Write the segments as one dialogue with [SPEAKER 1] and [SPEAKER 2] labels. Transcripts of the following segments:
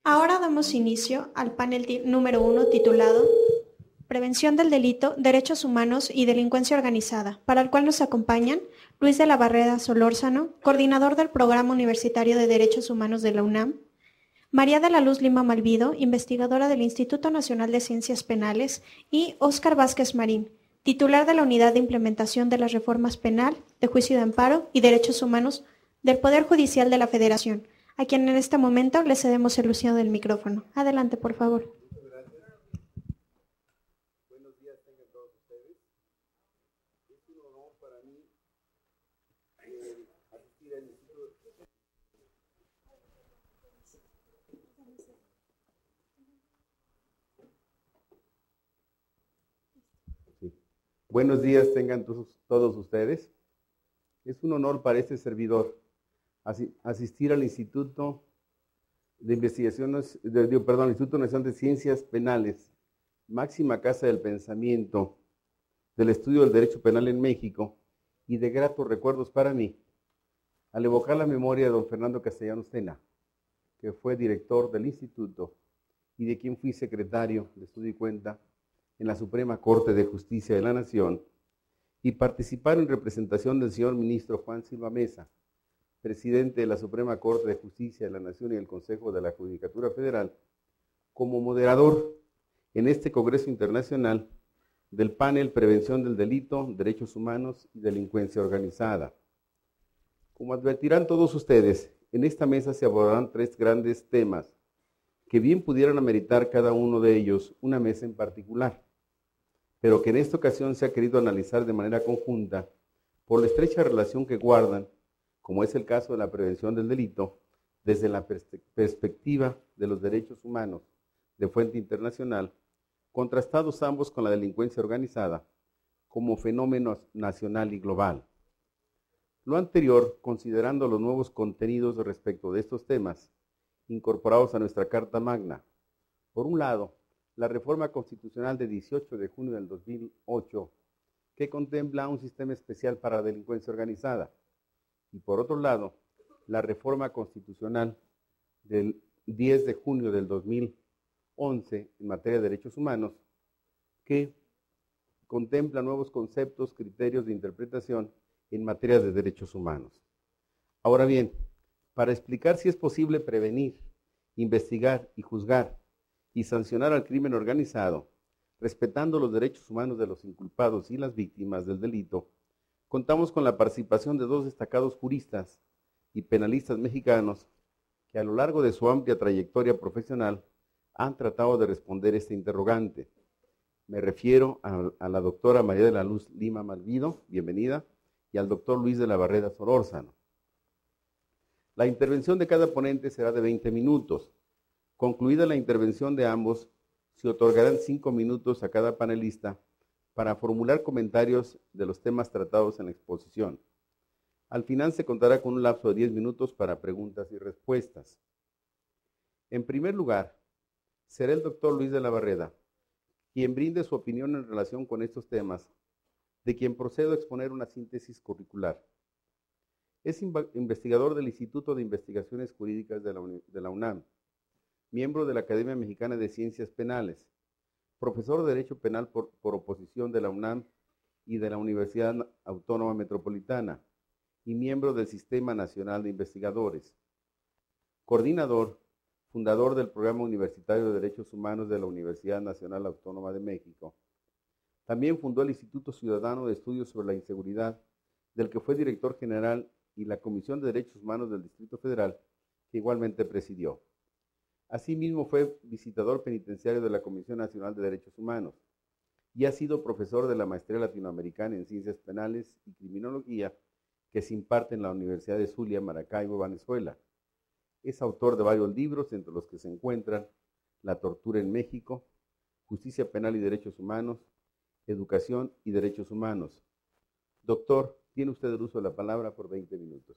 [SPEAKER 1] Ahora damos inicio al panel número 1 titulado Prevención del delito, derechos humanos y delincuencia organizada, para el cual nos acompañan Luis de la Barreda Solórzano, coordinador del Programa Universitario de Derechos Humanos de la UNAM, María de la Luz Lima Malvido, investigadora del Instituto Nacional de Ciencias Penales, y Óscar Vázquez Marín, titular de la Unidad de Implementación de las Reformas Penal, de Juicio de Amparo y Derechos Humanos del Poder Judicial de la Federación, a quien en este momento le cedemos el uso del micrófono. Adelante, por favor.
[SPEAKER 2] Buenos días tengan todos ustedes. Es un honor para mí asistir al Instituto. Sí. Buenos días tengan todos ustedes. Es un honor para este servidor asistir al Instituto de Investigaciones, Instituto Nacional de Ciencias Penales, máxima casa del pensamiento, del estudio del derecho penal en México, y de gratos recuerdos para mí, al evocar la memoria de don Fernando Castellanos Tena, que fue director del instituto y de quien fui secretario de Estudio y Cuenta en la Suprema Corte de Justicia de la Nación, y participar en representación del señor ministro Juan Silva Mesa, presidente de la Suprema Corte de Justicia de la Nación y del Consejo de la Judicatura Federal, como moderador en este Congreso Internacional del panel Prevención del Delito, Derechos Humanos y Delincuencia Organizada. Como advertirán todos ustedes, en esta mesa se abordarán tres grandes temas que bien pudieran ameritar cada uno de ellos una mesa en particular, pero que en esta ocasión se ha querido analizar de manera conjunta por la estrecha relación que guardan, como es el caso de la prevención del delito, desde la perspectiva de los derechos humanos de fuente internacional, contrastados ambos con la delincuencia organizada como fenómeno nacional y global. Lo anterior, considerando los nuevos contenidos respecto de estos temas, incorporados a nuestra Carta Magna. Por un lado, la reforma constitucional de 18 de junio del 2008, que contempla un sistema especial para la delincuencia organizada. Y por otro lado, la reforma constitucional del 10 de junio del 2011 en materia de derechos humanos, que contempla nuevos conceptos, criterios de interpretación en materia de derechos humanos. Ahora bien, para explicar si es posible prevenir, investigar y juzgar y sancionar al crimen organizado, respetando los derechos humanos de los inculpados y las víctimas del delito, contamos con la participación de dos destacados juristas y penalistas mexicanos que a lo largo de su amplia trayectoria profesional han tratado de responder este interrogante. Me refiero a la doctora María de la Luz Lima Malvido, bienvenida, y al doctor Luis de la Barreda Solórzano. La intervención de cada ponente será de 20 minutos. Concluida la intervención de ambos, se otorgarán 5 minutos a cada panelista para formular comentarios de los temas tratados en la exposición. Al final se contará con un lapso de 10 minutos para preguntas y respuestas. En primer lugar, será el doctor Luis de la Barreda quien brinde su opinión en relación con estos temas, de quien procedo a exponer una síntesis curricular. Es investigador del Instituto de Investigaciones Jurídicas de la UNAM, miembro de la Academia Mexicana de Ciencias Penales, profesor de Derecho Penal por oposición de la UNAM y de la Universidad Autónoma Metropolitana, y miembro del Sistema Nacional de Investigadores. Coordinador, fundador del Programa Universitario de Derechos Humanos de la Universidad Nacional Autónoma de México. También fundó el Instituto Ciudadano de Estudios sobre la Inseguridad, del que fue director general, y la Comisión de Derechos Humanos del Distrito Federal, que igualmente presidió. Asimismo, fue visitador penitenciario de la Comisión Nacional de Derechos Humanos y ha sido profesor de la Maestría Latinoamericana en Ciencias Penales y Criminología que se imparte en la Universidad de Zulia, Maracaibo, Venezuela. Es autor de varios libros, entre los que se encuentran La tortura en México, Justicia Penal y Derechos Humanos, Educación y Derechos Humanos. Doctor, tiene usted el uso de la palabra por 20 minutos.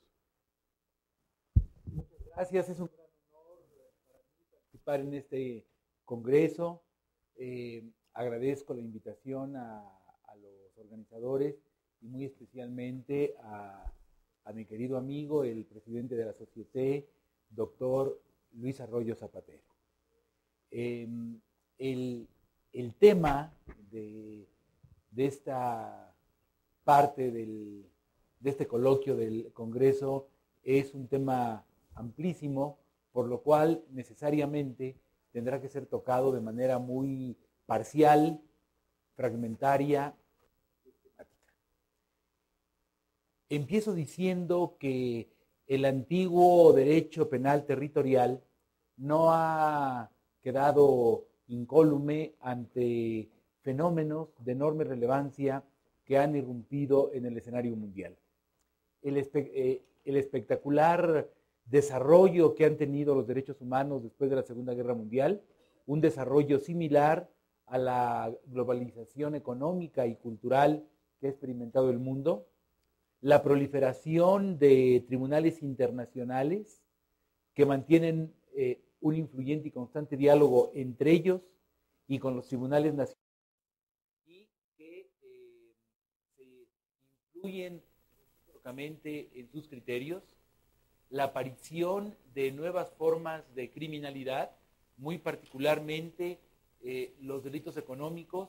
[SPEAKER 3] Gracias, es un gran honor para mí participar en este congreso. Agradezco la invitación a los organizadores y muy especialmente a mi querido amigo, el presidente de la Société, doctor Luis Arroyo Zapatero. El tema de esta parte de este coloquio del Congreso es un tema amplísimo, por lo cual necesariamente tendrá que ser tocado de manera muy parcial, fragmentaria. Empiezo diciendo que el antiguo derecho penal territorial no ha quedado incólume ante fenómenos de enorme relevancia que han irrumpido en el escenario mundial. El espectacular desarrollo que han tenido los derechos humanos después de la Segunda Guerra Mundial, un desarrollo similar a la globalización económica y cultural que ha experimentado el mundo, la proliferación de tribunales internacionales que mantienen un influyente y constante diálogo entre ellos y con los tribunales nacionales y que se influyen recíprocamente en sus criterios, la aparición de nuevas formas de criminalidad, muy particularmente los delitos económicos,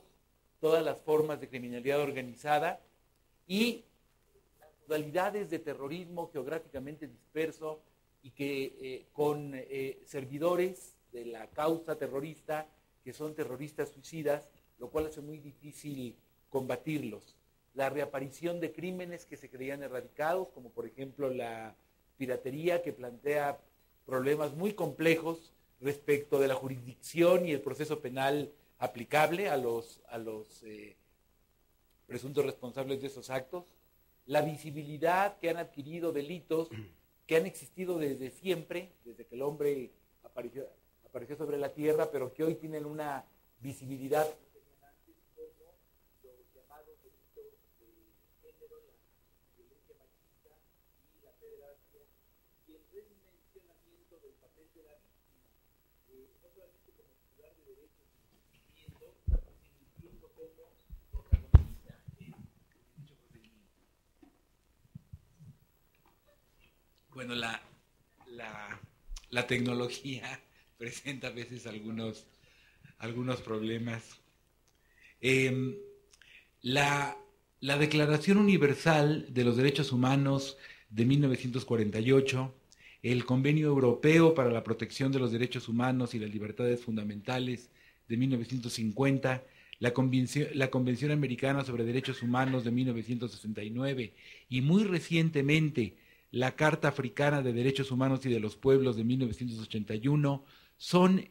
[SPEAKER 3] todas las formas de criminalidad organizada y las modalidades de terrorismo geográficamente disperso y que con servidores de la causa terrorista que son terroristas suicidas, lo cual hace muy difícil combatirlos. La reaparición de crímenes que se creían erradicados, como por ejemplo la piratería, que plantea problemas muy complejos respecto de la jurisdicción y el proceso penal aplicable a los presuntos responsables de esos actos, la visibilidad que han adquirido delitos que han existido desde siempre, desde que el hombre apareció sobre la tierra, pero que hoy tienen una visibilidad como los llamados delitos de género, la violencia machista y la federación, y el redimensionamiento del papel de la víctima, no solamente como titular de derechos y sufrimiento, sino incluso como protagonista en dicho procedimiento. Bueno, la tecnología presenta a veces algunos problemas. La Declaración Universal de los Derechos Humanos de 1948, el Convenio Europeo para la Protección de los Derechos Humanos y las Libertades Fundamentales de 1950, la Convención Americana sobre Derechos Humanos de 1969 y muy recientemente la Carta Africana de Derechos Humanos y de los Pueblos de 1981 son,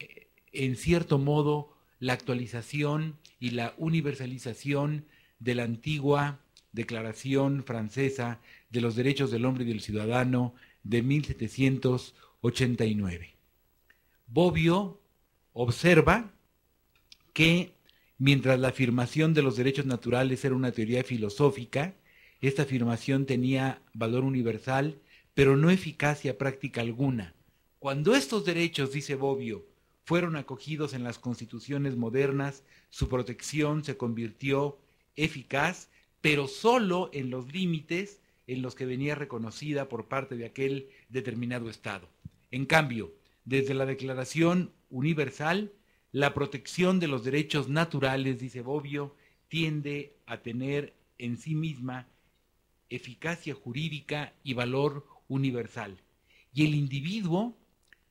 [SPEAKER 3] en cierto modo, la actualización y la universalización de la antigua Declaración Francesa de los Derechos del Hombre y del Ciudadano de 1789. Bobbio observa que mientras la afirmación de los derechos naturales era una teoría filosófica, esta afirmación tenía valor universal, pero no eficacia práctica alguna. Cuando estos derechos, dice Bobbio, fueron acogidos en las constituciones modernas, su protección se convirtió eficaz, pero solo en los límites en los que venía reconocida por parte de aquel determinado Estado. En cambio, desde la Declaración Universal, la protección de los derechos naturales, dice Bobbio, tiende a tener en sí misma eficacia jurídica y valor universal. Y el individuo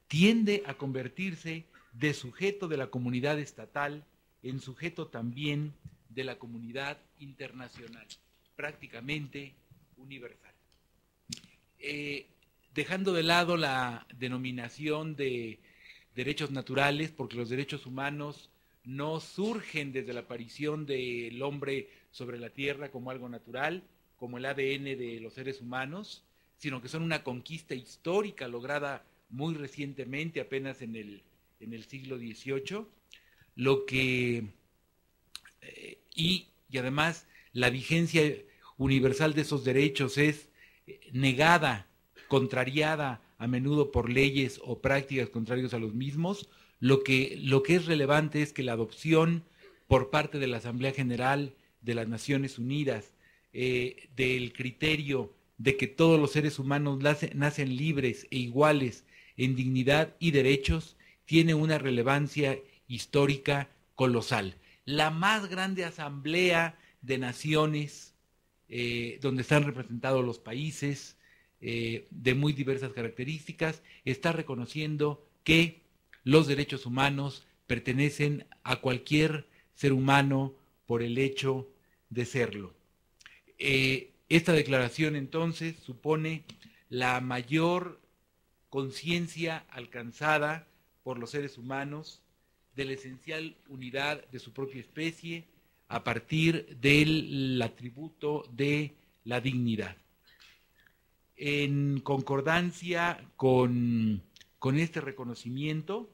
[SPEAKER 3] tiende a convertirse de sujeto de la comunidad estatal en sujeto también de la comunidad internacional, prácticamente universal. Dejando de lado la denominación de derechos naturales, porque los derechos humanos no surgen desde la aparición del hombre sobre la tierra como algo natural, como el ADN de los seres humanos, sino que son una conquista histórica lograda muy recientemente, apenas en el siglo XVIII, y además la vigencia universal de esos derechos es negada, contrariada a menudo por leyes o prácticas contrarias a los mismos. Lo que es relevante es que la adopción por parte de la Asamblea General de las Naciones Unidas del criterio de que todos los seres humanos nacen libres e iguales en dignidad y derechos tiene una relevancia histórica colosal. La más grande asamblea de naciones donde están representados los países de muy diversas características, está reconociendo que los derechos humanos pertenecen a cualquier ser humano por el hecho de serlo. Esta declaración entonces supone la mayor conciencia alcanzada por los seres humanos de la esencial unidad de su propia especie a partir del atributo de la dignidad. En concordancia con este reconocimiento,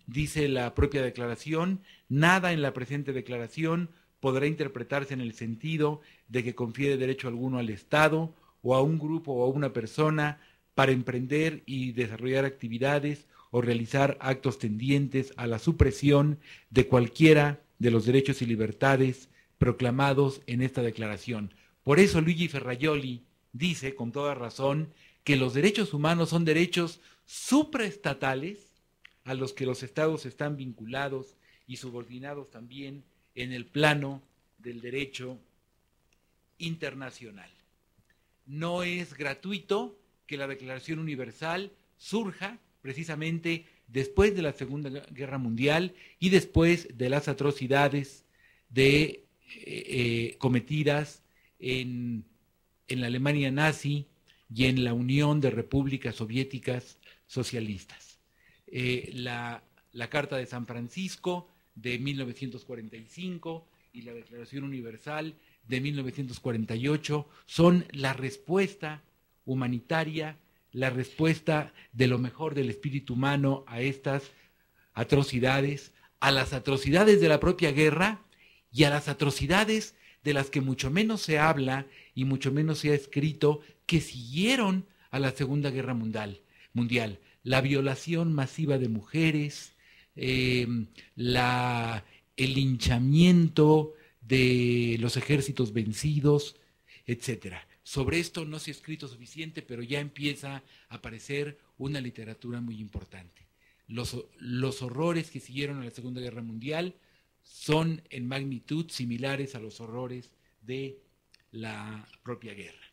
[SPEAKER 3] dice la propia declaración, nada en la presente declaración podrá interpretarse en el sentido de que confiere derecho alguno al Estado o a un grupo o a una persona para emprender y desarrollar actividades o realizar actos tendientes a la supresión de cualquiera de los derechos y libertades proclamados en esta declaración. Por eso Luigi Ferrajoli dice con toda razón que los derechos humanos son derechos supraestatales a los que los estados están vinculados y subordinados también en el plano del derecho internacional. No es gratuito que la Declaración Universal surja precisamente después de la Segunda Guerra Mundial y después de las atrocidades cometidas en la Alemania nazi y en la Unión de Repúblicas Soviéticas Socialistas. La Carta de San Francisco de 1945 y la Declaración Universal de 1948 son la respuesta humanitaria, la respuesta de lo mejor del espíritu humano a estas atrocidades, a las atrocidades de la propia guerra y a las atrocidades de las que mucho menos se habla y mucho menos se ha escrito, que siguieron a la Segunda Guerra Mundial. La violación masiva de mujeres, el linchamiento de los ejércitos vencidos, etcétera. Sobre esto no se ha escrito suficiente, pero ya empieza a aparecer una literatura muy importante. Los horrores que siguieron a la Segunda Guerra Mundial son en magnitud similares a los horrores de la propia guerra.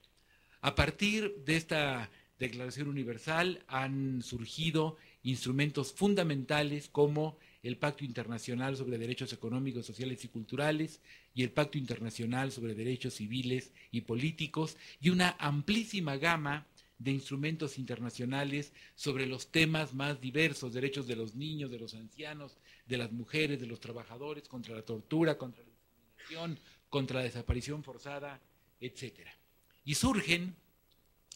[SPEAKER 3] A partir de esta Declaración Universal han surgido instrumentos fundamentales como el Pacto Internacional sobre Derechos Económicos, Sociales y Culturales y el Pacto Internacional sobre Derechos Civiles y Políticos, y una amplísima gama de instrumentos internacionales sobre los temas más diversos: derechos de los niños, de los ancianos, de las mujeres, de los trabajadores, contra la tortura, contra la discriminación, contra la desaparición forzada, etcétera. Y surgen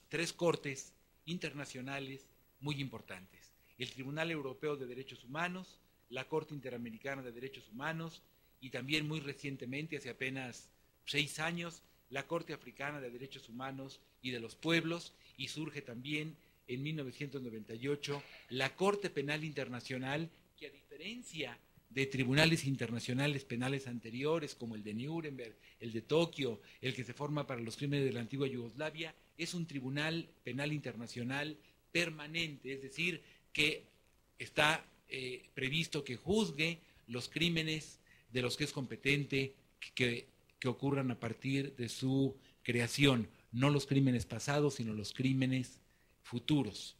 [SPEAKER 3] 3 cortes internacionales muy importantes: el Tribunal Europeo de Derechos Humanos, la Corte Interamericana de Derechos Humanos y también muy recientemente, hace apenas 6 años, la Corte Africana de Derechos Humanos y de los Pueblos, y surge también en 1998 la Corte Penal Internacional, que a diferencia de tribunales internacionales penales anteriores como el de Nuremberg, el de Tokio, el que se forma para los crímenes de la antigua Yugoslavia, es un tribunal penal internacional permanente, es decir, que está previsto que juzgue los crímenes de los que es competente que ocurran a partir de su creación, no los crímenes pasados, sino los crímenes futuros.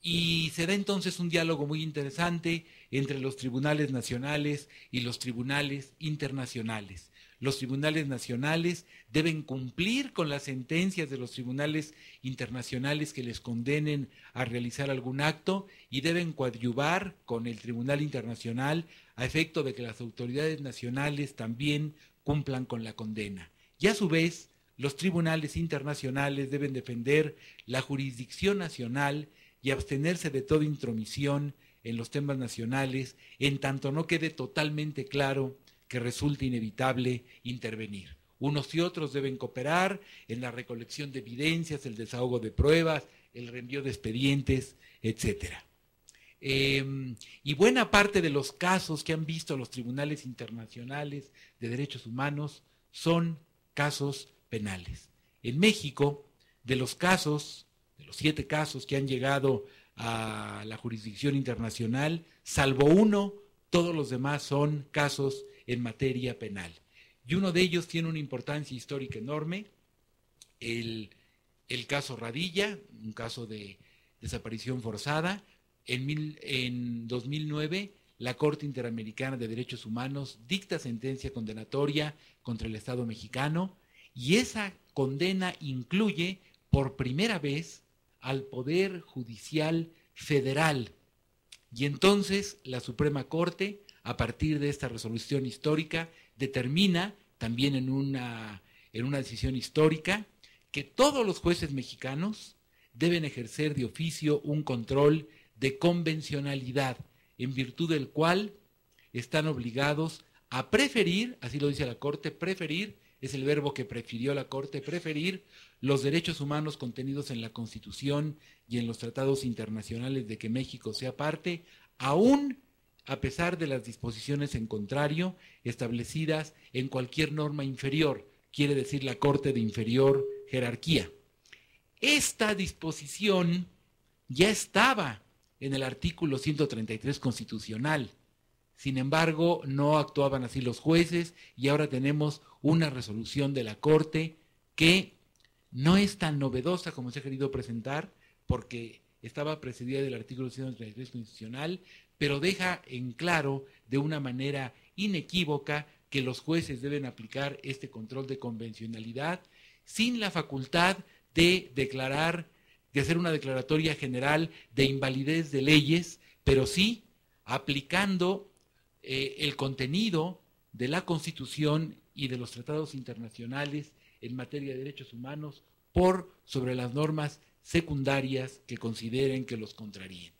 [SPEAKER 3] Y se da entonces un diálogo muy interesante entre los tribunales nacionales y los tribunales internacionales. Los tribunales nacionales deben cumplir con las sentencias de los tribunales internacionales que les condenen a realizar algún acto y deben coadyuvar con el Tribunal Internacional a efecto de que las autoridades nacionales también cumplan con la condena. Y a su vez, los tribunales internacionales deben defender la jurisdicción nacional y abstenerse de toda intromisión en los temas nacionales, en tanto no quede totalmente claro que resulte inevitable intervenir. Unos y otros deben cooperar en la recolección de evidencias, el desahogo de pruebas, el reenvío de expedientes, etcétera. Y buena parte de los casos que han visto los tribunales internacionales de derechos humanos son casos penales. En México, de los 7 casos que han llegado a la jurisdicción internacional, salvo uno, todos los demás son casos en materia penal. Y uno de ellos tiene una importancia histórica enorme, el caso Radilla, un caso de desaparición forzada. En 2009, la Corte Interamericana de Derechos Humanos dicta sentencia condenatoria contra el Estado mexicano, y esa condena incluye por primera vez al Poder Judicial Federal. Y entonces la Suprema Corte, a partir de esta resolución histórica, determina, también en una decisión histórica, que todos los jueces mexicanos deben ejercer de oficio un control de convencionalidad, en virtud del cual están obligados a preferir, así lo dice la Corte, preferir, es el verbo que prefirió la Corte, preferir los derechos humanos contenidos en la Constitución y en los tratados internacionales de que México sea parte, aún a pesar de las disposiciones en contrario establecidas en cualquier norma inferior, quiere decir la Corte de inferior jerarquía. Esta disposición ya estaba en el artículo 133 constitucional. Sin embargo, no actuaban así los jueces, y ahora tenemos una resolución de la Corte que no es tan novedosa como se ha querido presentar, porque estaba precedida del artículo 133 constitucional, pero deja en claro de una manera inequívoca que los jueces deben aplicar este control de convencionalidad sin la facultad de declarar, de hacer una declaratoria general de invalidez de leyes, pero sí aplicando el contenido de la Constitución y de los tratados internacionales en materia de derechos humanos por sobre las normas secundarias que consideren que los contraríen.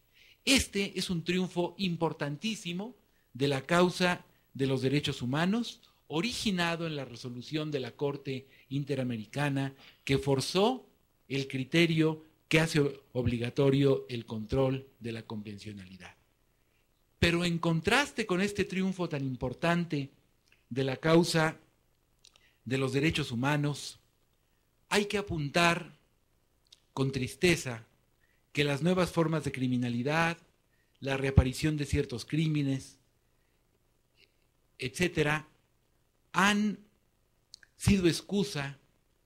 [SPEAKER 3] Este es un triunfo importantísimo de la causa de los derechos humanos, originado en la resolución de la Corte Interamericana que forzó el criterio que hace obligatorio el control de la convencionalidad. Pero en contraste con este triunfo tan importante de la causa de los derechos humanos, hay que apuntar con tristeza que las nuevas formas de criminalidad, la reaparición de ciertos crímenes, etcétera, han sido excusa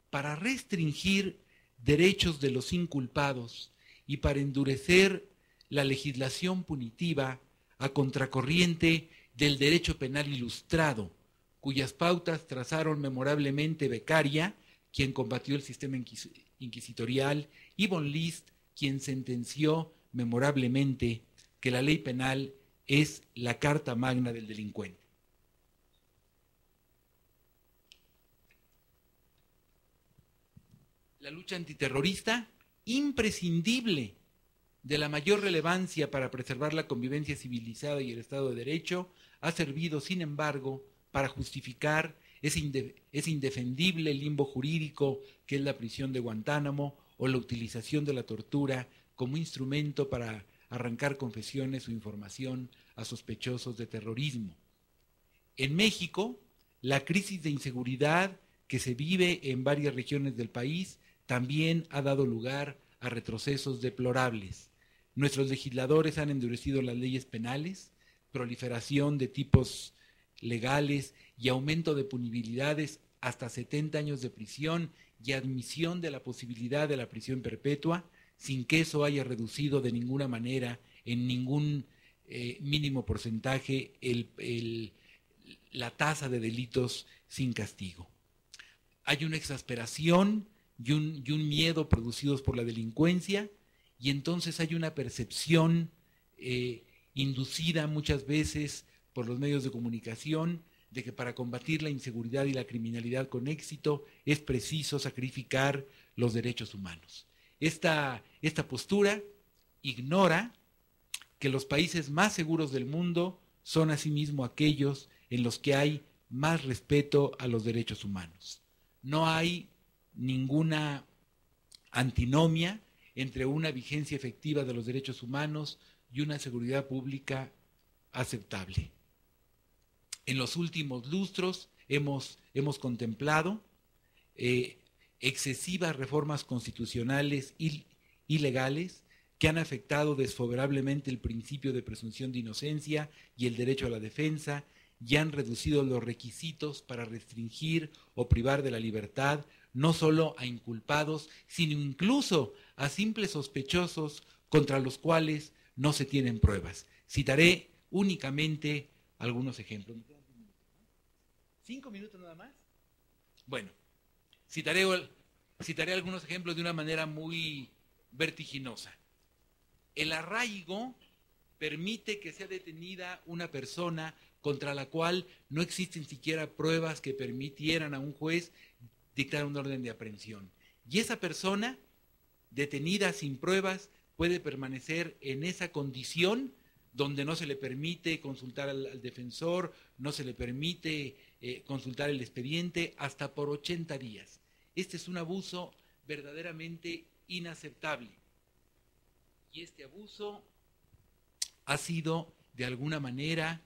[SPEAKER 3] para restringir derechos de los inculpados y para endurecer la legislación punitiva a contracorriente del derecho penal ilustrado, cuyas pautas trazaron memorablemente Beccaria, quien combatió el sistema inquisitorial, y von List, quien sentenció memorablemente que la ley penal es la carta magna del delincuente. La lucha antiterrorista, imprescindible, de la mayor relevancia para preservar la convivencia civilizada y el Estado de Derecho, ha servido, sin embargo, para justificar ese indefendible limbo jurídico que es la prisión de Guantánamo o la utilización de la tortura como instrumento para arrancar confesiones o información a sospechosos de terrorismo. En México, la crisis de inseguridad que se vive en varias regiones del país también ha dado lugar a retrocesos deplorables. Nuestros legisladores han endurecido las leyes penales, proliferación de tipos legales y aumento de punibilidades hasta 70 años de prisión y admisión de la posibilidad de la prisión perpetua, sin que eso haya reducido de ninguna manera, en ningún mínimo porcentaje, la tasa de delitos sin castigo. Hay una exasperación y un miedo producidos por la delincuencia, y entonces hay una percepción inducida muchas veces por los medios de comunicación de que para combatir la inseguridad y la criminalidad con éxito es preciso sacrificar los derechos humanos. Esta postura ignora que los países más seguros del mundo son asimismo aquellos en los que hay más respeto a los derechos humanos. No hay ninguna antinomia entre una vigencia efectiva de los derechos humanos y una seguridad pública aceptable. En los últimos lustros hemos contemplado excesivas reformas constitucionales ilegales
[SPEAKER 4] que han afectado desfavorablemente el principio de presunción de inocencia y el derecho a la defensa, y han reducido los requisitos para restringir o privar de la libertad no solo a inculpados, sino incluso a simples sospechosos contra los cuales no se tienen pruebas. Citaré únicamente algunos ejemplos. ¿5 minutos nada más? Bueno, citaré algunos ejemplos de una manera muy vertiginosa. El arraigo permite que sea detenida una persona contra la cual no existen siquiera pruebas que permitieran a un juez dictar un orden de aprehensión. Y esa persona, detenida sin pruebas, puede permanecer en esa condición donde no se le permite consultar al defensor, no se le permite consultar el expediente hasta por 80 días. Este es un abuso verdaderamente inaceptable. Y este abuso ha sido de alguna manera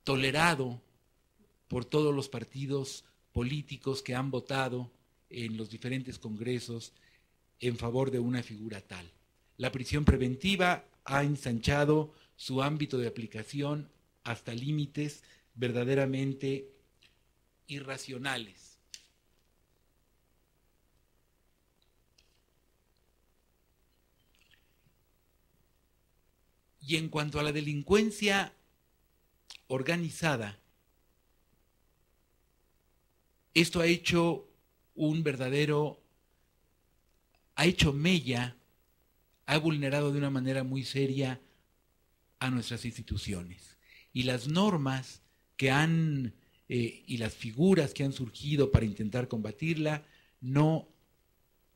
[SPEAKER 4] tolerado por todos los partidos políticos que han votado en los diferentes congresos en favor de una figura tal. La prisión preventiva ha ensanchado su ámbito de aplicación hasta límites verdaderamente irracionales. Y en cuanto a la delincuencia organizada, esto ha hecho mella, ha vulnerado de una manera muy seria a nuestras instituciones. Y las normas que y las figuras que han surgido para intentar combatirla no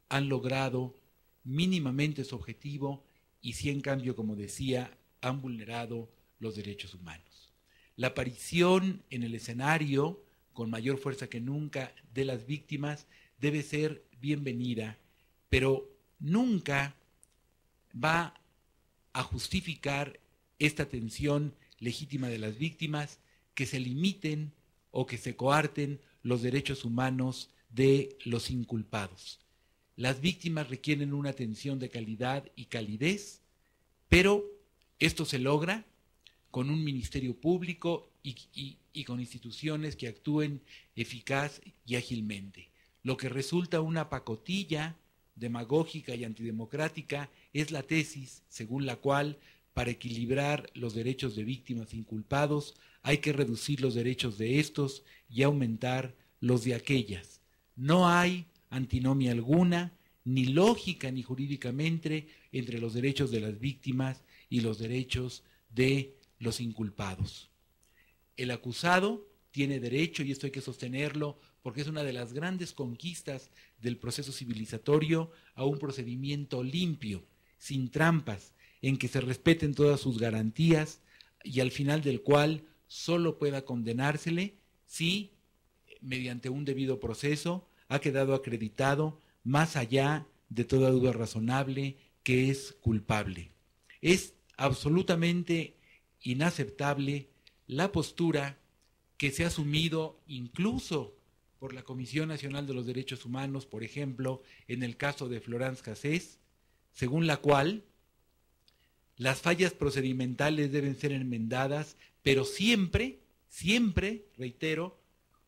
[SPEAKER 4] han logrado mínimamente su objetivo y sí, en cambio, como decía, han vulnerado los derechos humanos. La aparición en el escenario, con mayor fuerza que nunca, de las víctimas debe ser bienvenida, pero nunca va a justificar esta atención legítima de las víctimas que se limiten o que se coarten los derechos humanos de los inculpados. Las víctimas requieren una atención de calidad y calidez, pero esto se logra con un ministerio público y con instituciones que actúen eficaz y ágilmente. Lo que resulta una pacotilla demagógica y antidemocrática es la tesis según la cual para equilibrar los derechos de víctimas e inculpados hay que reducir los derechos de estos y aumentar los de aquellas. No hay antinomia alguna, ni lógica ni jurídicamente, entre los derechos de las víctimas y los derechos de los inculpados. El acusado tiene derecho, y esto hay que sostenerlo, porque es una de las grandes conquistas del proceso civilizatorio, a un procedimiento limpio, sin trampas, en que se respeten todas sus garantías y al final del cual solo pueda condenársele si, mediante un debido proceso, ha quedado acreditado, más allá de toda duda razonable, que es culpable. Es absolutamente inaceptable la postura que se ha asumido incluso por la Comisión Nacional de los Derechos Humanos, por ejemplo, en el caso de Florence Cassés, según la cual las fallas procedimentales deben ser enmendadas, pero siempre, reitero,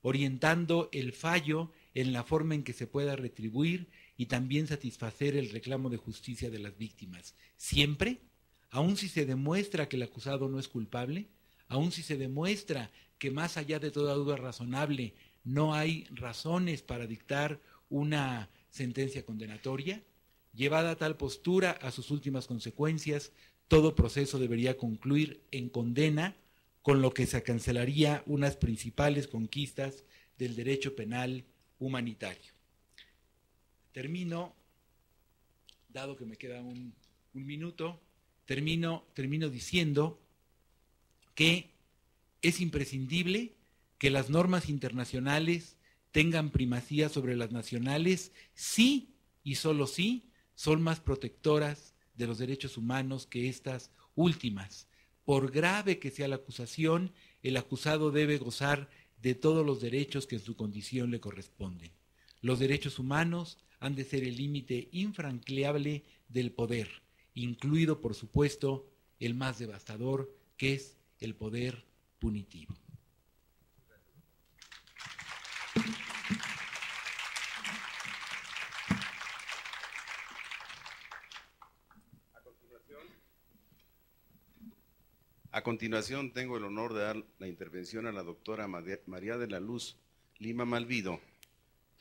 [SPEAKER 4] orientando el fallo en la forma en que se pueda retribuir y también satisfacer el reclamo de justicia de las víctimas. Siempre, aun si se demuestra que el acusado no es culpable, aun si se demuestra que más allá de toda duda razonable no hay razones para dictar una sentencia condenatoria, llevada tal postura a sus últimas consecuencias, todo proceso debería concluir en condena, con lo que se cancelaría unas principales conquistas del derecho penal humanitario. Termino, dado que me queda un minuto, termino diciendo que es imprescindible que las normas internacionales tengan primacía sobre las nacionales si y solo si son más protectoras de los derechos humanos que estas últimas. Por grave que sea la acusación, el acusado debe gozar de todos los derechos que en su condición le corresponden. Los derechos humanos han de ser el límite infranqueable del poder, incluido, por supuesto, el más devastador, que es el poder punitivo.
[SPEAKER 2] A continuación, tengo el honor de dar la intervención a la doctora María de la Luz Lima Malvido,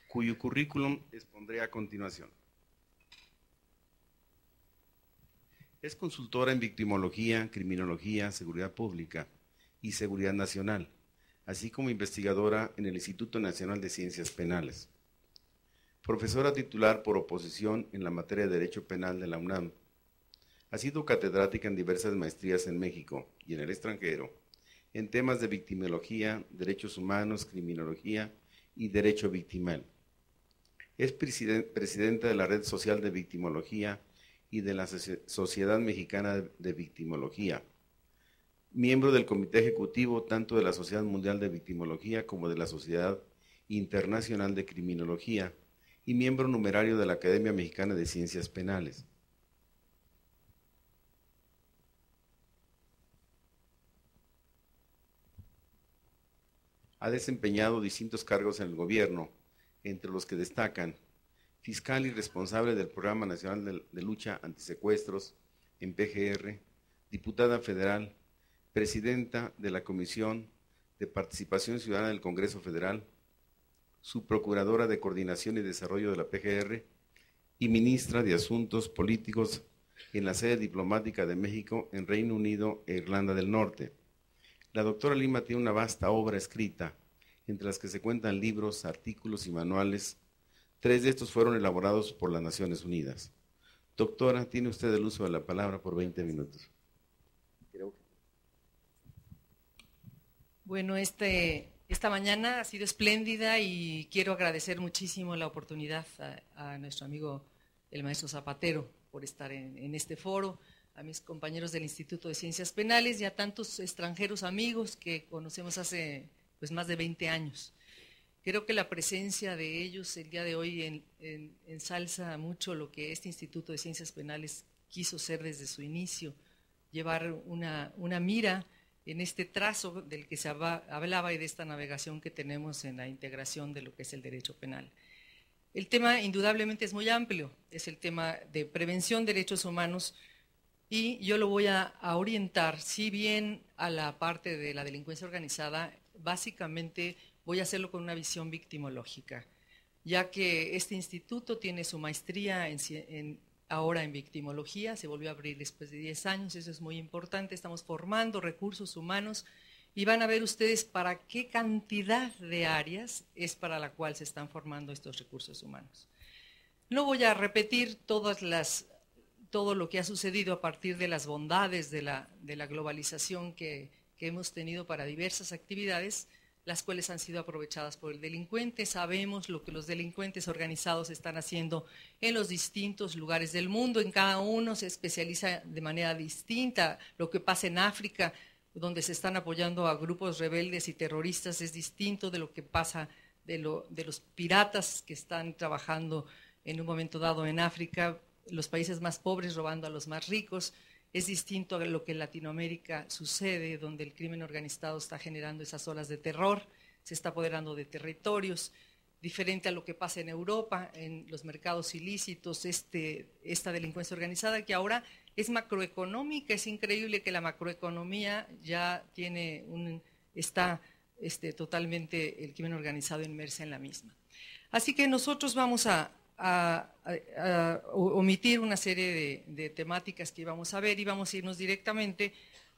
[SPEAKER 2] cuyo currículum expondré a continuación. Es consultora en victimología, criminología, seguridad pública y seguridad nacional, así como investigadora en el Instituto Nacional de Ciencias Penales. Profesora titular por oposición en la materia de Derecho Penal de la UNAM. Ha sido catedrática en diversas maestrías en México y en el extranjero, en temas de victimología, derechos humanos, criminología y derecho victimal. Es presidenta de la Red Social de Victimología y de la Sociedad Mexicana de Victimología, miembro del Comité Ejecutivo tanto de la Sociedad Mundial de Victimología como de la Sociedad Internacional de Criminología y miembro numerario de la Academia Mexicana de Ciencias Penales. Ha desempeñado distintos cargos en el gobierno, entre los que destacan fiscal y responsable del Programa Nacional de Lucha Antisecuestros en PGR, diputada federal, presidenta de la Comisión de Participación Ciudadana del Congreso Federal, subprocuradora de Coordinación y Desarrollo de la PGR y ministra de Asuntos Políticos en la sede diplomática de México en Reino Unido e Irlanda del Norte. La doctora Lima tiene una vasta obra escrita, entre las que se cuentan libros, artículos y manuales. 3 de estos fueron elaborados por las Naciones Unidas. Doctora, tiene usted el uso de la palabra por 20 minutos.
[SPEAKER 5] Bueno, esta mañana ha sido espléndida y quiero agradecer muchísimo la oportunidad a nuestro amigo el maestro Zapatero por estar en este foro, a mis compañeros del Instituto de Ciencias Penales y a tantos extranjeros amigos que conocemos hace más de 20 años. Creo que la presencia de ellos el día de hoy ensalza mucho lo que este Instituto de Ciencias Penales quiso ser desde su inicio, llevar una mira en este trazo del que se hablaba y de esta navegación que tenemos en la integración de lo que es el derecho penal. El tema indudablemente es muy amplio, es el tema de prevención de derechos humanos, y yo lo voy a orientar, si bien a la parte de la delincuencia organizada, básicamente voy a hacerlo con una visión victimológica, ya que este instituto tiene su maestría ahora en victimología, se volvió a abrir después de 10 años, eso es muy importante, estamos formando recursos humanos y van a ver ustedes para qué cantidad de áreas es para la cual se están formando estos recursos humanos. No voy a repetir todo lo que ha sucedido a partir de las bondades de la globalización que hemos tenido para diversas actividades, las cuales han sido aprovechadas por el delincuente. Sabemos lo que los delincuentes organizados están haciendo en los distintos lugares del mundo, en cada uno se especializa de manera distinta. Lo que pasa en África, donde se están apoyando a grupos rebeldes y terroristas, es distinto de lo que pasa de los piratas que están trabajando en un momento dado en África, los países más pobres robando a los más ricos. Es distinto a lo que en Latinoamérica sucede, donde el crimen organizado está generando esas olas de terror, se está apoderando de territorios, diferente a lo que pasa en Europa, en los mercados ilícitos, esta delincuencia organizada que ahora es macroeconómica. Es increíble que la macroeconomía ya está totalmente el crimen organizado inmersa en la misma. Así que nosotros vamos a omitir una serie de temáticas que íbamos a ver y vamos a irnos directamente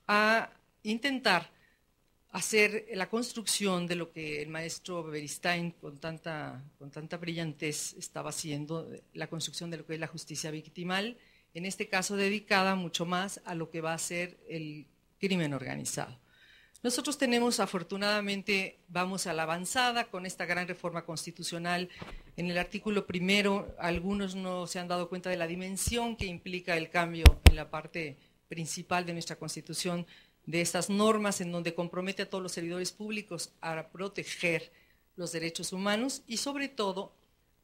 [SPEAKER 5] a intentar hacer la construcción de lo que el maestro Beristain con tanta brillantez estaba haciendo, la construcción de lo que es la justicia victimal, en este caso dedicada mucho más a lo que va a ser el crimen organizado. Nosotros tenemos, afortunadamente, vamos a la avanzada con esta gran reforma constitucional. En el artículo primero, algunos no se han dado cuenta de la dimensión que implica el cambio en la parte principal de nuestra Constitución, de estas normas en donde compromete a todos los servidores públicos a proteger los derechos humanos y sobre todo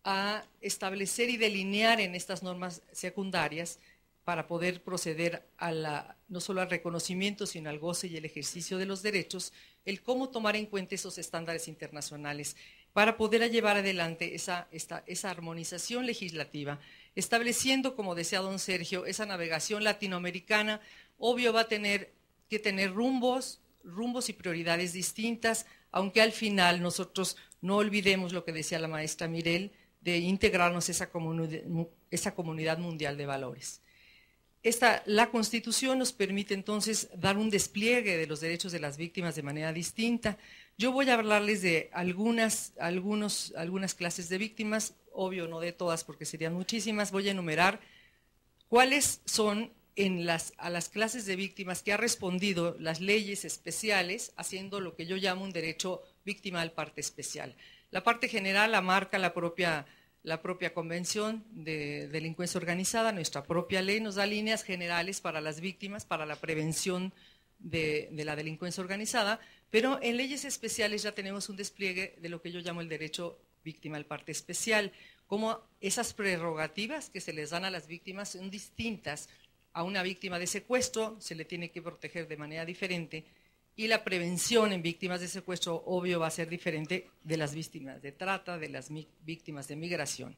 [SPEAKER 5] a establecer y delinear en estas normas secundarias para poder proceder a no solo al reconocimiento, sino al goce y el ejercicio de los derechos, el cómo tomar en cuenta esos estándares internacionales para poder llevar adelante esa armonización legislativa, estableciendo, como decía don Sergio, esa navegación latinoamericana. Obvio va a tener que tener rumbos y prioridades distintas, aunque al final nosotros no olvidemos lo que decía la maestra Mirel, de integrarnos esa comunidad mundial de valores. La Constitución nos permite entonces dar un despliegue de los derechos de las víctimas de manera distinta. Yo voy a hablarles de algunas clases de víctimas, obvio no de todas porque serían muchísimas. Voy a enumerar cuáles son a las clases de víctimas que ha respondido las leyes especiales, haciendo lo que yo llamo un derecho victimal parte especial. La parte general la marca la propia Convención de Delincuencia Organizada. Nuestra propia ley nos da líneas generales para las víctimas, para la prevención de la delincuencia organizada, pero en leyes especiales ya tenemos un despliegue de lo que yo llamo el derecho victimal parte especial, como esas prerrogativas que se les dan a las víctimas son distintas. A una víctima de secuestro se le tiene que proteger de manera diferente, y la prevención en víctimas de secuestro, obvio, va a ser diferente de las víctimas de trata, de las víctimas de migración.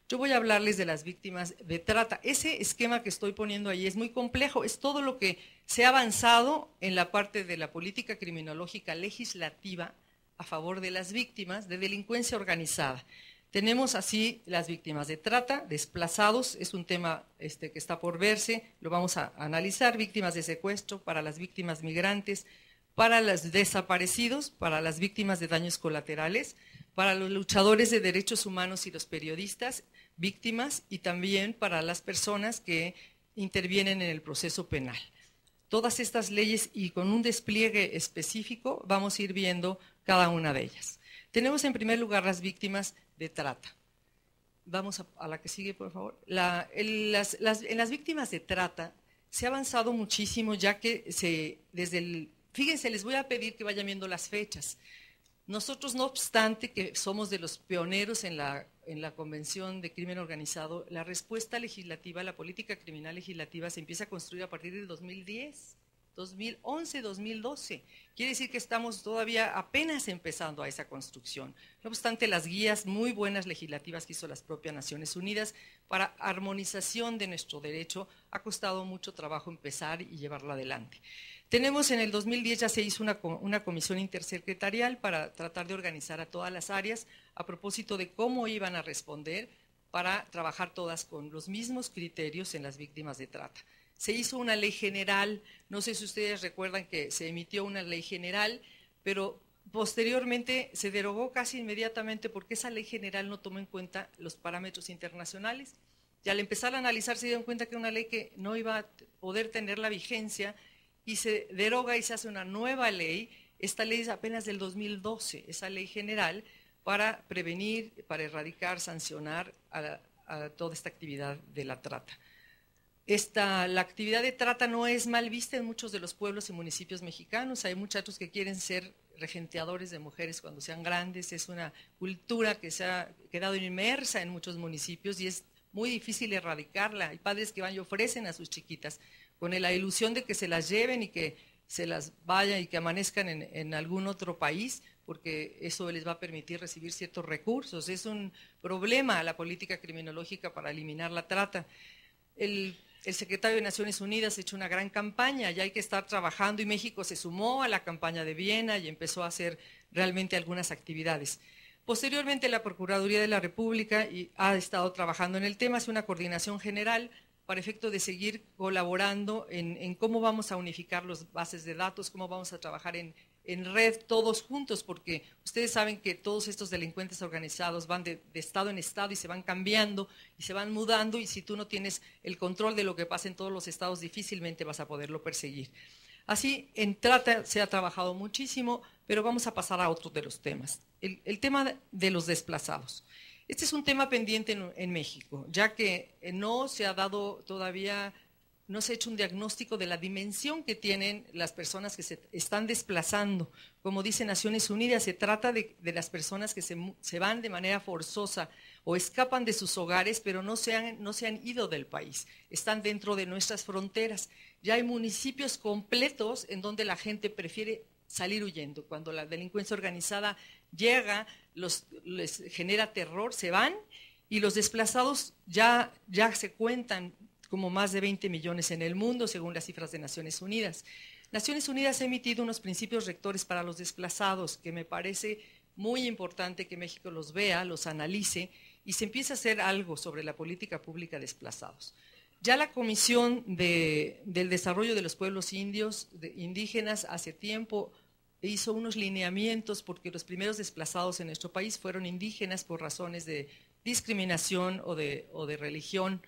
[SPEAKER 5] Yo voy a hablarles de las víctimas de trata. Ese esquema que estoy poniendo ahí es muy complejo, es todo lo que se ha avanzado en la parte de la política criminológica legislativa a favor de las víctimas de delincuencia organizada. Tenemos así las víctimas de trata, desplazados, es un tema que está por verse, lo vamos a analizar, víctimas de secuestro, para las víctimas migrantes, para los desaparecidos, para las víctimas de daños colaterales, para los luchadores de derechos humanos y los periodistas, víctimas, y también para las personas que intervienen en el proceso penal. Todas estas leyes y con un despliegue específico vamos a ir viendo cada una de ellas. Tenemos en primer lugar las víctimas de trata. Vamos a la que sigue, por favor. En las víctimas de trata se ha avanzado muchísimo, ya que fíjense, les voy a pedir que vayan viendo las fechas. Nosotros, no obstante que somos de los pioneros en la Convención de Crimen Organizado, la respuesta legislativa, la política criminal legislativa se empieza a construir a partir del 2010, 2011, 2012. Quiere decir que estamos todavía apenas empezando a esa construcción. No obstante, las guías muy buenas legislativas que hizo las propias Naciones Unidas para armonización de nuestro derecho, ha costado mucho trabajo empezar y llevarlo adelante. Tenemos en el 2010 ya se hizo una comisión intersecretarial para tratar de organizar a todas las áreas a propósito de cómo iban a responder para trabajar todas con los mismos criterios en las víctimas de trata. Se hizo una ley general, no sé si ustedes recuerdan que se emitió una ley general, pero posteriormente se derogó casi inmediatamente porque esa ley general no tomó en cuenta los parámetros internacionales. Y al empezar a analizar se dieron cuenta que era una ley que no iba a poder tener la vigencia, y se deroga y se hace una nueva ley. Esta ley es apenas del 2012, esa ley general para prevenir, para erradicar, sancionar a toda esta actividad de la trata. La actividad de trata no es mal vista en muchos de los pueblos y municipios mexicanos. Hay muchachos que quieren ser regenteadores de mujeres cuando sean grandes. Es una cultura que se ha quedado inmersa en muchos municipios y es muy difícil erradicarla. Hay padres que van y ofrecen a sus chiquitas con la ilusión de que se las lleven y que se las vayan y que amanezcan en algún otro país, porque eso les va a permitir recibir ciertos recursos. Es un problema la política criminológica para eliminar la trata. El secretario de Naciones Unidas ha hecho una gran campaña y hay que estar trabajando, y México se sumó a la campaña de Viena y empezó a hacer realmente algunas actividades. Posteriormente, la Procuraduría de la República ha estado trabajando en el tema, hace una coordinación general para efecto de seguir colaborando en cómo vamos a unificar las bases de datos, cómo vamos a trabajar en red todos juntos, porque ustedes saben que todos estos delincuentes organizados van de estado en estado y se van cambiando y se van mudando, y si tú no tienes el control de lo que pasa en todos los estados, difícilmente vas a poderlo perseguir. Así, en trata se ha trabajado muchísimo, pero vamos a pasar a otro de los temas. El tema de los desplazados. Este es un tema pendiente en México, ya que no se ha dado todavía no se ha hecho un diagnóstico de la dimensión que tienen las personas que se están desplazando. Como dice Naciones Unidas, se trata de las personas que se van de manera forzosa o escapan de sus hogares, pero no se han ido del país, están dentro de nuestras fronteras. Ya hay municipios completos en donde la gente prefiere salir huyendo. Cuando la delincuencia organizada llega, les genera terror, se van, y los desplazados ya se cuentan como más de 20 millones en el mundo, según las cifras de Naciones Unidas. Naciones Unidas ha emitido unos principios rectores para los desplazados, que me parece muy importante que México los vea, los analice, y se empiece a hacer algo sobre la política pública de desplazados. Ya la Comisión del Desarrollo de los Pueblos Indígenas hace tiempo hizo unos lineamientos, porque los primeros desplazados en nuestro país fueron indígenas por razones de discriminación o de religión,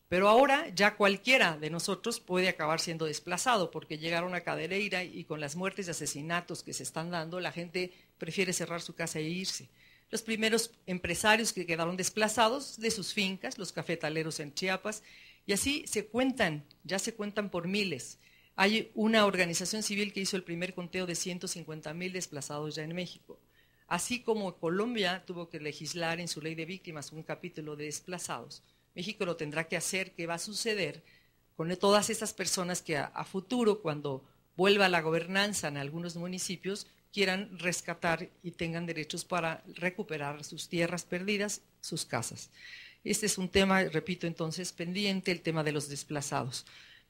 [SPEAKER 5] pero ahora ya cualquiera de nosotros puede acabar siendo desplazado, porque llegaron a Cadereyra y con las muertes y asesinatos que se están dando, la gente prefiere cerrar su casa e irse. Los primeros empresarios que quedaron desplazados de sus fincas, los cafetaleros en Chiapas, y así ya se cuentan por miles. Hay una organización civil que hizo el primer conteo de 150,000 desplazados ya en México. Así como Colombia tuvo que legislar en su ley de víctimas un capítulo de desplazados, México lo tendrá que hacer. ¿Qué va a suceder con todas esas personas que a futuro, cuando vuelva la gobernanza en algunos municipios, quieran rescatar y tengan derechos para recuperar sus tierras perdidas, sus casas? Este es un tema, repito entonces, pendiente, el tema de los desplazados.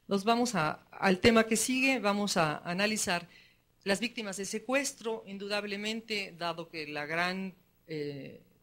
[SPEAKER 5] Nos vamos al tema que sigue, vamos a analizar las víctimas de secuestro. Indudablemente, dado que la gran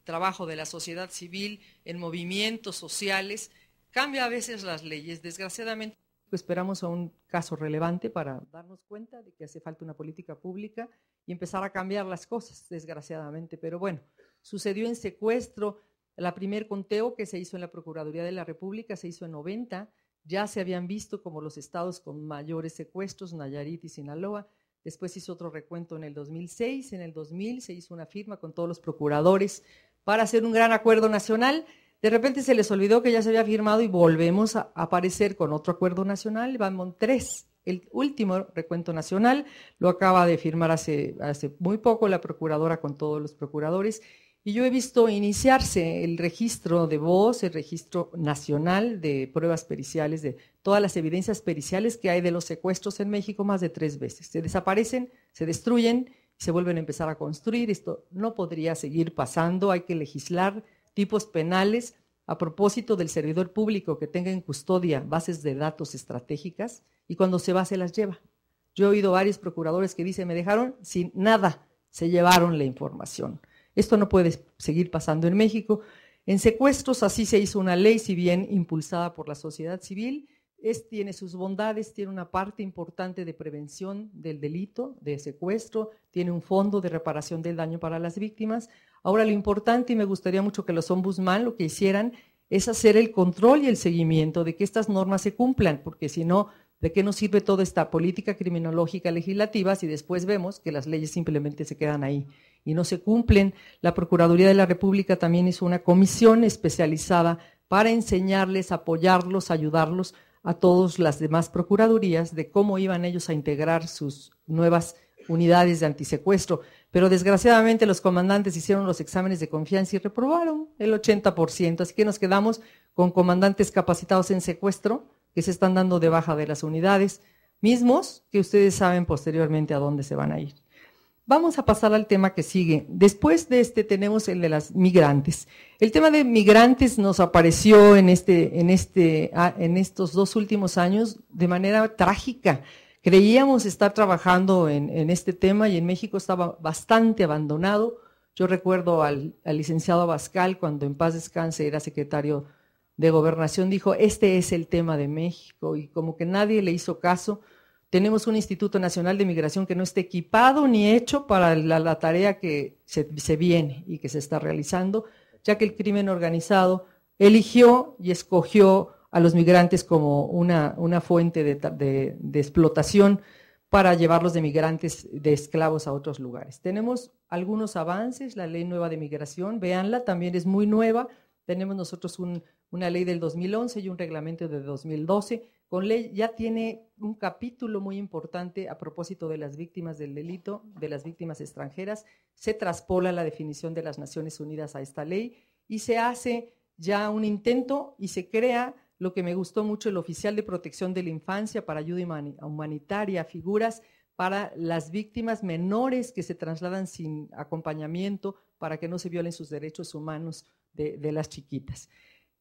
[SPEAKER 5] trabajo de la sociedad civil en movimientos sociales cambia a veces las leyes. Desgraciadamente, esperamos a un caso relevante para darnos cuenta de que hace falta una política pública y empezar a cambiar las cosas, desgraciadamente. Pero bueno, sucedió en secuestro. La primer conteo que se hizo en la Procuraduría de la República se hizo en 90. Ya se habían visto como los estados con mayores secuestros, Nayarit y Sinaloa. Después hizo otro recuento en el 2006. En el 2000 se hizo una firma con todos los procuradores para hacer un gran acuerdo nacional. De repente se les olvidó que ya se había firmado y volvemos a aparecer con otro acuerdo nacional. Vamos 3. El último recuento nacional lo acaba de firmar hace muy poco la procuradora con todos los procuradores. Y yo he visto iniciarse el registro de voz, el registro nacional de pruebas periciales, de todas las evidencias periciales que hay de los secuestros en México más de 3 veces. Se desaparecen, se destruyen y se vuelven a empezar a construir. Esto no podría seguir pasando. Hay que legislar tipos penales a propósito del servidor público que tenga en custodia bases de datos estratégicas y cuando se va se las lleva. Yo he oído varios procuradores que dicen, me dejaron sin nada, se llevaron la información. Esto no puede seguir pasando en México. En secuestros así se hizo una ley, si bien impulsada por la sociedad civil, tiene sus bondades, tiene una parte importante de prevención del delito, de secuestro, tiene un fondo de reparación del daño para las víctimas. Ahora lo importante, y me gustaría mucho que los ombudsman lo que hicieran, es hacer el control y el seguimiento de que estas normas se cumplan, porque si no, ¿de qué nos sirve toda esta política criminológica legislativa si después vemos que las leyes simplemente se quedan ahí y no se cumplen? La Procuraduría de la República también hizo una comisión especializada para enseñarles, apoyarlos, ayudarlos a todas las demás procuradurías de cómo iban ellos a integrar sus nuevas unidades de antisecuestro. Pero desgraciadamente los comandantes hicieron los exámenes de confianza y reprobaron el 80%, así que nos quedamos con comandantes capacitados en secuestro que se están dando de baja de las unidades, mismos que ustedes saben posteriormente a dónde se van a ir. Vamos a pasar al tema que sigue. Después de este tenemos el de las migrantes. El tema de migrantes nos apareció en estos 2 últimos años de manera trágica. Creíamos estar trabajando en este tema y en México estaba bastante abandonado. Yo recuerdo al licenciado Abascal, cuando en paz descanse era secretario de Gobernación, dijo, este es el tema de México, y como que nadie le hizo caso. Tenemos un Instituto Nacional de Migración que no está equipado ni hecho para la tarea que se viene y que se está realizando, ya que el crimen organizado eligió y escogió a los migrantes como una fuente de explotación para llevarlos de migrantes, de esclavos a otros lugares. Tenemos algunos avances, la ley nueva de migración, véanla, también es muy nueva. Tenemos nosotros una ley del 2011 y un reglamento de 2012
[SPEAKER 6] con ley ya tiene un capítulo muy importante a propósito de las víctimas del delito, de las víctimas extranjeras. Se traspola la definición de las Naciones Unidas a esta ley y se hace ya un intento y se crea lo que me gustó mucho, el oficial de protección de la infancia para ayuda humanitaria, figuras para las víctimas menores que se trasladan sin acompañamiento para que no se violen sus derechos humanos de las chiquitas.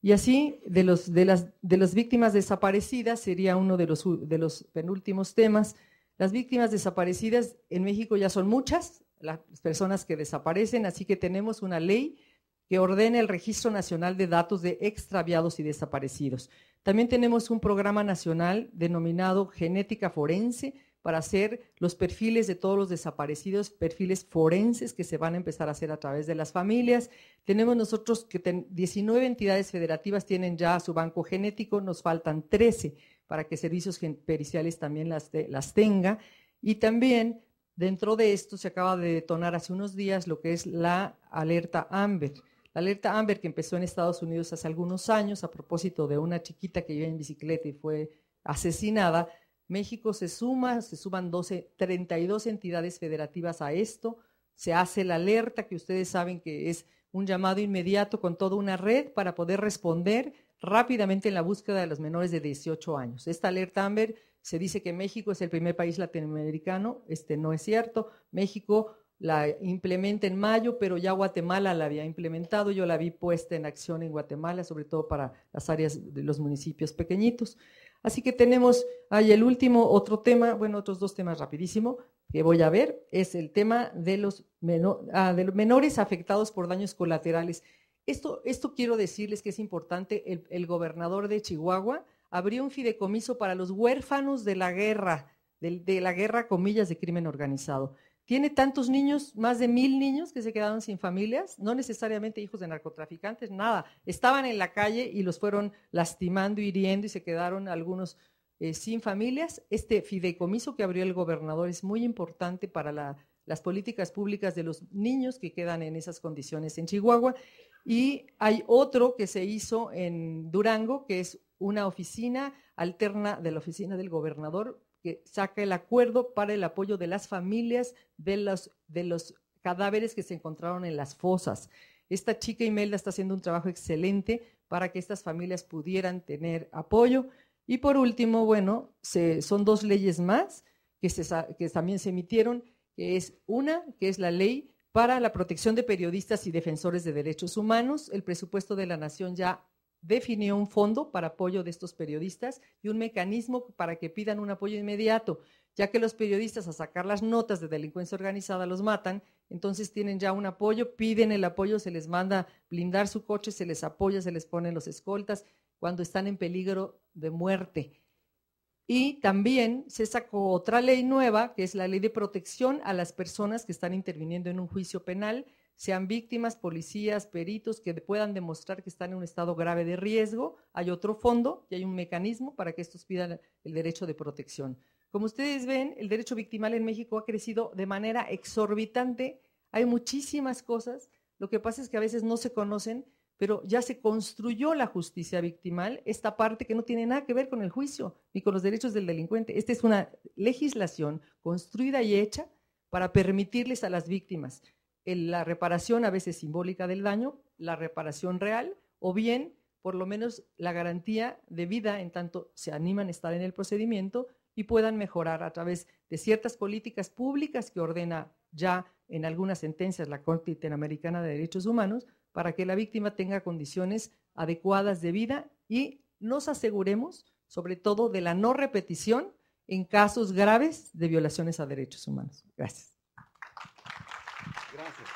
[SPEAKER 6] Y así, de las víctimas desaparecidas, sería uno de los penúltimos temas. Las víctimas desaparecidas en México ya son muchas, las personas que desaparecen, así que tenemos una ley que ordena el Registro Nacional de Datos de Extraviados y Desaparecidos. También tenemos un programa nacional denominado Genética Forense para hacer los perfiles de todos los desaparecidos, perfiles forenses que se van a empezar a hacer a través de las familias. Tenemos nosotros que 19 entidades federativas tienen ya su banco genético, nos faltan 13 para que servicios periciales también las tenga. Y también dentro de esto se acaba de detonar hace unos días lo que es la alerta Amber. La alerta Amber que empezó en Estados Unidos hace algunos años a propósito de una chiquita que iba en bicicleta y fue asesinada. México se suman 32 entidades federativas a esto, se hace la alerta que ustedes saben que es un llamado inmediato con toda una red para poder responder rápidamente en la búsqueda de los menores de 18 años. Esta alerta Amber se dice que México es el primer país latinoamericano, no es cierto, México la implementa en mayo, pero ya Guatemala la había implementado, yo la vi puesta en acción en Guatemala, sobre todo para las áreas de los municipios pequeñitos. Así que tenemos ahí el último, otro tema, bueno, otros dos temas rapidísimo que voy a ver, es el tema de los menores afectados por daños colaterales. Esto quiero decirles que es importante, el gobernador de Chihuahua abrió un fideicomiso para los huérfanos de la guerra, de la guerra, comillas, de crimen organizado. Tiene tantos niños, más de 1000 niños que se quedaron sin familias, no necesariamente hijos de narcotraficantes, nada. Estaban en la calle y los fueron lastimando, hiriendo y se quedaron algunos sin familias. Este fideicomiso que abrió el gobernador es muy importante para las políticas públicas de los niños que quedan en esas condiciones en Chihuahua. Y hay otro que se hizo en Durango, que es una oficina alterna de la oficina del gobernador, que saca el acuerdo para el apoyo de las familias de los cadáveres que se encontraron en las fosas. Esta chica Imelda está haciendo un trabajo excelente para que estas familias pudieran tener apoyo. Y por último, bueno, son dos leyes más que también se emitieron, que es la ley para la protección de periodistas y defensores de derechos humanos. El presupuesto de la Nación ya definió un fondo para apoyo de estos periodistas y un mecanismo para que pidan un apoyo inmediato, ya que los periodistas a sacar las notas de delincuencia organizada los matan, entonces tienen ya un apoyo, piden el apoyo, se les manda blindar su coche, se les apoya, se les ponen los escoltas cuando están en peligro de muerte. Y también se sacó otra ley nueva, que es la ley de protección a las personas que están interviniendo en un juicio penal, sean víctimas, policías, peritos, que puedan demostrar que están en un estado grave de riesgo. Hay otro fondo y hay un mecanismo para que estos pidan el derecho de protección. Como ustedes ven, el derecho victimal en México ha crecido de manera exorbitante. Hay muchísimas cosas. Lo que pasa es que a veces no se conocen, pero ya se construyó la justicia victimal, esta parte que no tiene nada que ver con el juicio ni con los derechos del delincuente. Esta es una legislación construida y hecha para permitirles a las víctimas la reparación a veces simbólica del daño, la reparación real, o bien por lo menos la garantía de vida en tanto se animan a estar en el procedimiento y puedan mejorar a través de ciertas políticas públicas que ordena ya en algunas sentencias la Corte Interamericana de Derechos Humanos, para que la víctima tenga condiciones adecuadas de vida y nos aseguremos sobre todo de la no repetición en casos graves de violaciones a derechos humanos. Gracias.
[SPEAKER 2] Gracias.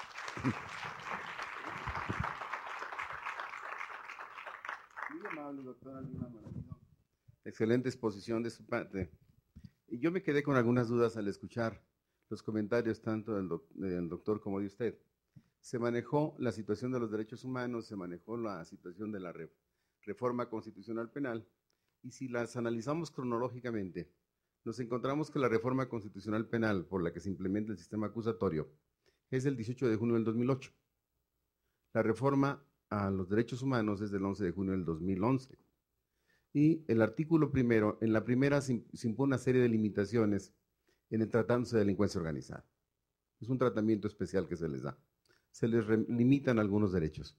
[SPEAKER 2] Muy amable, doctora Lina Maravino. Excelente exposición de su parte. Y yo me quedé con algunas dudas al escuchar los comentarios tanto del doctor como de usted. Se manejó la situación de los derechos humanos, se manejó la situación de la reforma constitucional penal, y si las analizamos cronológicamente, nos encontramos que la reforma constitucional penal por la que se implementa el sistema acusatorio es del 18 de junio del 2008. La reforma a los derechos humanos es del 11 de junio del 2011. Y el artículo primero, en la primera se impone una serie de limitaciones en el tratándose de delincuencia organizada. Es un tratamiento especial que se les da. Se les limitan algunos derechos.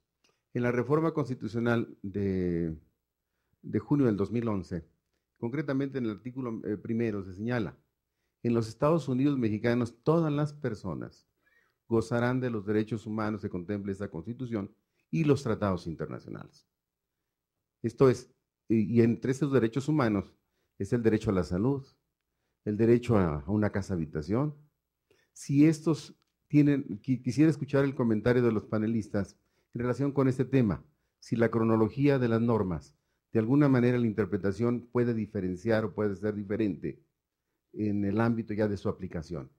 [SPEAKER 2] En la reforma constitucional de junio del 2011, concretamente en el artículo primero se señala: en los Estados Unidos mexicanos todas las personas gozarán de los derechos humanos que contemple esta Constitución y los tratados internacionales. Esto es, y entre esos derechos humanos es el derecho a la salud, el derecho a una casa habitación. Si estos tienen, quisiera escuchar el comentario de los panelistas en relación con este tema, si la cronología de las normas, de alguna manera la interpretación puede diferenciar o puede ser diferente en el ámbito ya de su aplicación.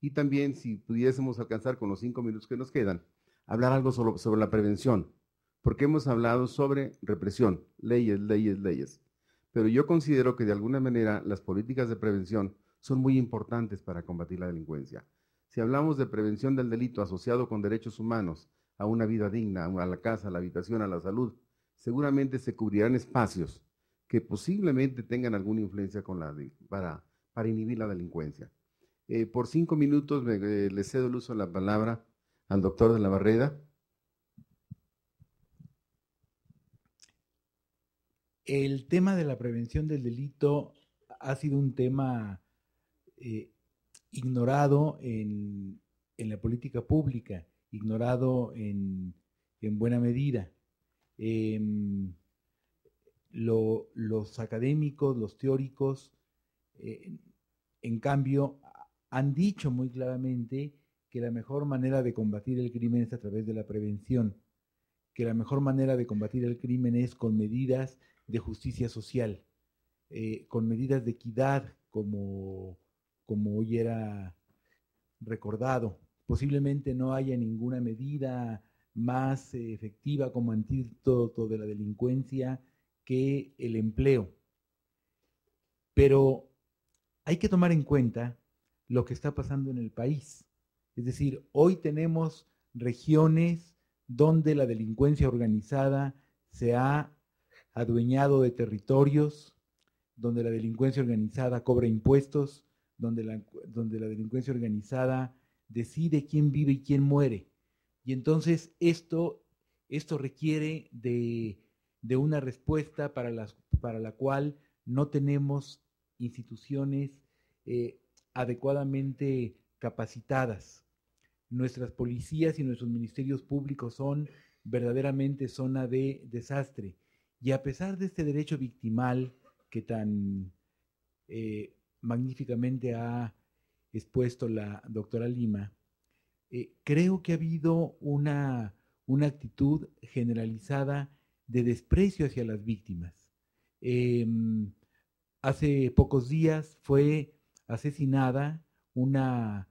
[SPEAKER 2] Y también, si pudiésemos alcanzar con los 5 minutos que nos quedan, hablar algo sobre la prevención, porque hemos hablado sobre represión, leyes, leyes, leyes. Pero yo considero que de alguna manera las políticas de prevención son muy importantes para combatir la delincuencia. Si hablamos de prevención del delito asociado con derechos humanos, a una vida digna, a la casa, a la habitación, a la salud, seguramente se cubrirán espacios que posiblemente tengan alguna influencia para inhibir la delincuencia. Por 5 minutos le cedo el uso de la palabra al doctor de la Barreda.
[SPEAKER 4] El tema de la prevención del delito ha sido un tema ignorado en la política pública, ignorado en buena medida. Los académicos, los teóricos, en cambio, han dicho muy claramente que la mejor manera de combatir el crimen es a través de la prevención, que la mejor manera de combatir el crimen es con medidas de justicia social, con medidas de equidad, como hoy era recordado. Posiblemente no haya ninguna medida más efectiva como antídoto de la delincuencia que el empleo. Pero hay que tomar en cuenta lo que está pasando en el país. Es decir, hoy tenemos regiones donde la delincuencia organizada se ha adueñado de territorios, donde la delincuencia organizada cobra impuestos, donde la delincuencia organizada decide quién vive y quién muere. Y entonces esto requiere de una respuesta para la cual no tenemos instituciones adecuadamente capacitadas. Nuestras policías y nuestros ministerios públicos son verdaderamente zona de desastre. Y a pesar de este derecho victimal que tan magníficamente ha expuesto la doctora Lima, creo que ha habido una actitud generalizada de desprecio hacia las víctimas. Hace pocos días fue asesinada una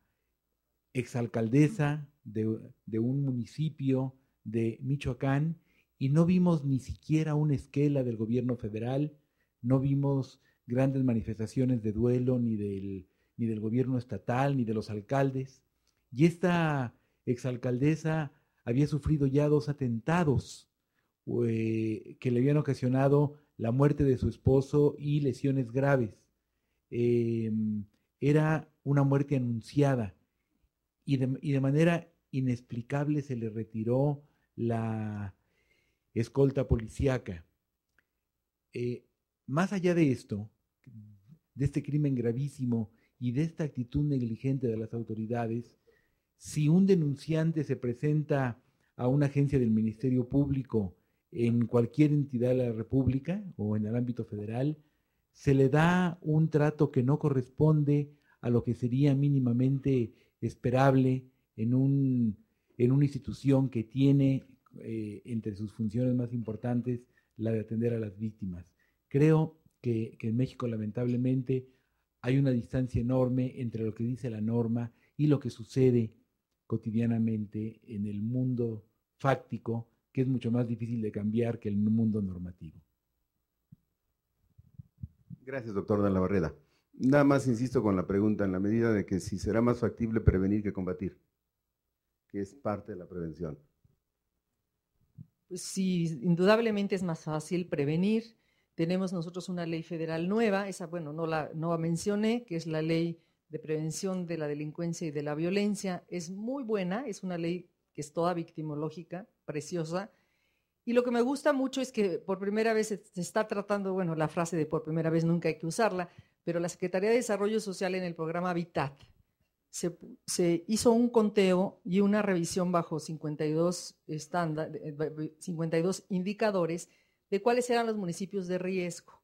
[SPEAKER 4] exalcaldesa de un municipio de Michoacán y no vimos ni siquiera una esquela del gobierno federal, no vimos grandes manifestaciones de duelo ni del gobierno estatal ni de los alcaldes. Y esta exalcaldesa había sufrido ya 2 atentados que le habían ocasionado la muerte de su esposo y lesiones graves. Era una muerte anunciada y de manera inexplicable se le retiró la escolta policíaca. Más allá de esto, de este crimen gravísimo y de esta actitud negligente de las autoridades, si un denunciante se presenta a una agencia del Ministerio Público en cualquier entidad de la República o en el ámbito federal, se le da un trato que no corresponde a lo que sería mínimamente esperable en una institución que tiene entre sus funciones más importantes la de atender a las víctimas. Creo que en México, lamentablemente, hay una distancia enorme entre lo que dice la norma y lo que sucede cotidianamente en el mundo fáctico, que es mucho más difícil de cambiar que el mundo normativo.
[SPEAKER 2] Gracias, doctor de la Barreda. Nada más insisto con la pregunta, en la medida de que si será más factible prevenir que combatir, que es parte de la prevención.
[SPEAKER 6] Pues sí, indudablemente es más fácil prevenir, Tenemos nosotros una ley federal nueva, esa, bueno, no la mencioné, que es la Ley de Prevención de la Delincuencia y de la Violencia. Es muy buena, es una ley que es toda victimológica, preciosa. Y lo que me gusta mucho es que por primera vez se está tratando, bueno, la frase de por primera vez nunca hay que usarla, pero la Secretaría de Desarrollo Social en el programa Habitat se hizo un conteo y una revisión bajo 52 indicadores de cuáles eran los municipios de riesgo.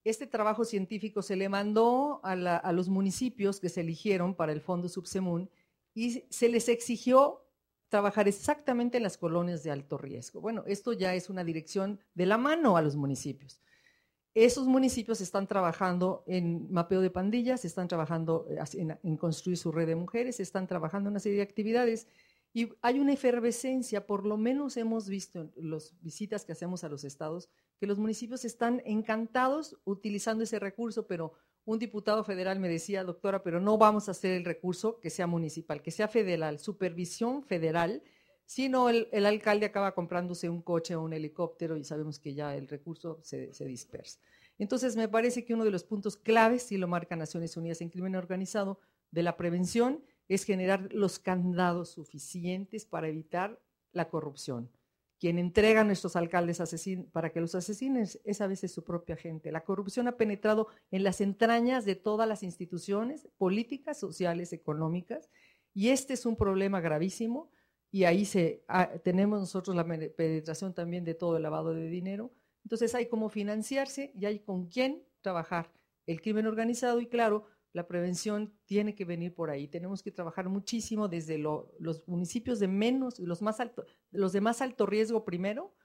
[SPEAKER 6] Este trabajo científico se le mandó a los municipios que se eligieron para el Fondo Subsemun y se les exigió trabajar exactamente en las colonias de alto riesgo. Bueno, esto ya es una dirección de la mano a los municipios. Esos municipios están trabajando en mapeo de pandillas, están trabajando en construir su red de mujeres, están trabajando en una serie de actividades y hay una efervescencia, por lo menos hemos visto en las visitas que hacemos a los estados, que los municipios están encantados utilizando ese recurso, pero un diputado federal me decía, doctora, pero no vamos a hacer el recurso que sea municipal, que sea federal, supervisión federal, sino el alcalde acaba comprándose un coche o un helicóptero y sabemos que ya el recurso se dispersa. Entonces, me parece que uno de los puntos claves, y lo marca Naciones Unidas en Crimen Organizado, de la prevención, es generar los candados suficientes para evitar la corrupción. Quien entrega a nuestros alcaldes para que los asesinen es a veces su propia gente. La corrupción ha penetrado en las entrañas de todas las instituciones políticas, sociales, económicas, y este es un problema gravísimo. Y ahí tenemos nosotros la penetración también de todo el lavado de dinero. Entonces hay cómo financiarse y hay con quién trabajar el crimen organizado y claro, la prevención tiene que venir por ahí. Tenemos que trabajar muchísimo desde los municipios de menos, los de más alto riesgo primero,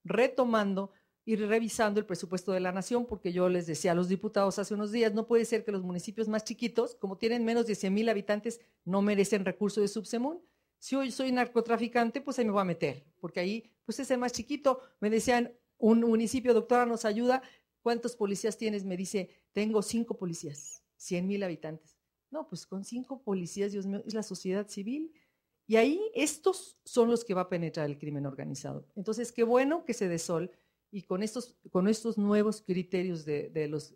[SPEAKER 6] retomando y revisando el presupuesto de la nación, porque yo les decía a los diputados hace unos días, no puede ser que los municipios más chiquitos, como tienen menos de 100,000 habitantes, no merecen recursos de Subsemun. Si hoy soy narcotraficante, pues ahí me voy a meter, porque ahí pues es el más chiquito. Me decían, un municipio, doctora, nos ayuda, ¿cuántos policías tienes? Me dice, tengo 5 policías, 100,000 habitantes. No, pues con 5 policías, Dios mío, es la sociedad civil. Y ahí estos son los que va a penetrar el crimen organizado. Entonces, qué bueno que se dé sol y con estos nuevos criterios de los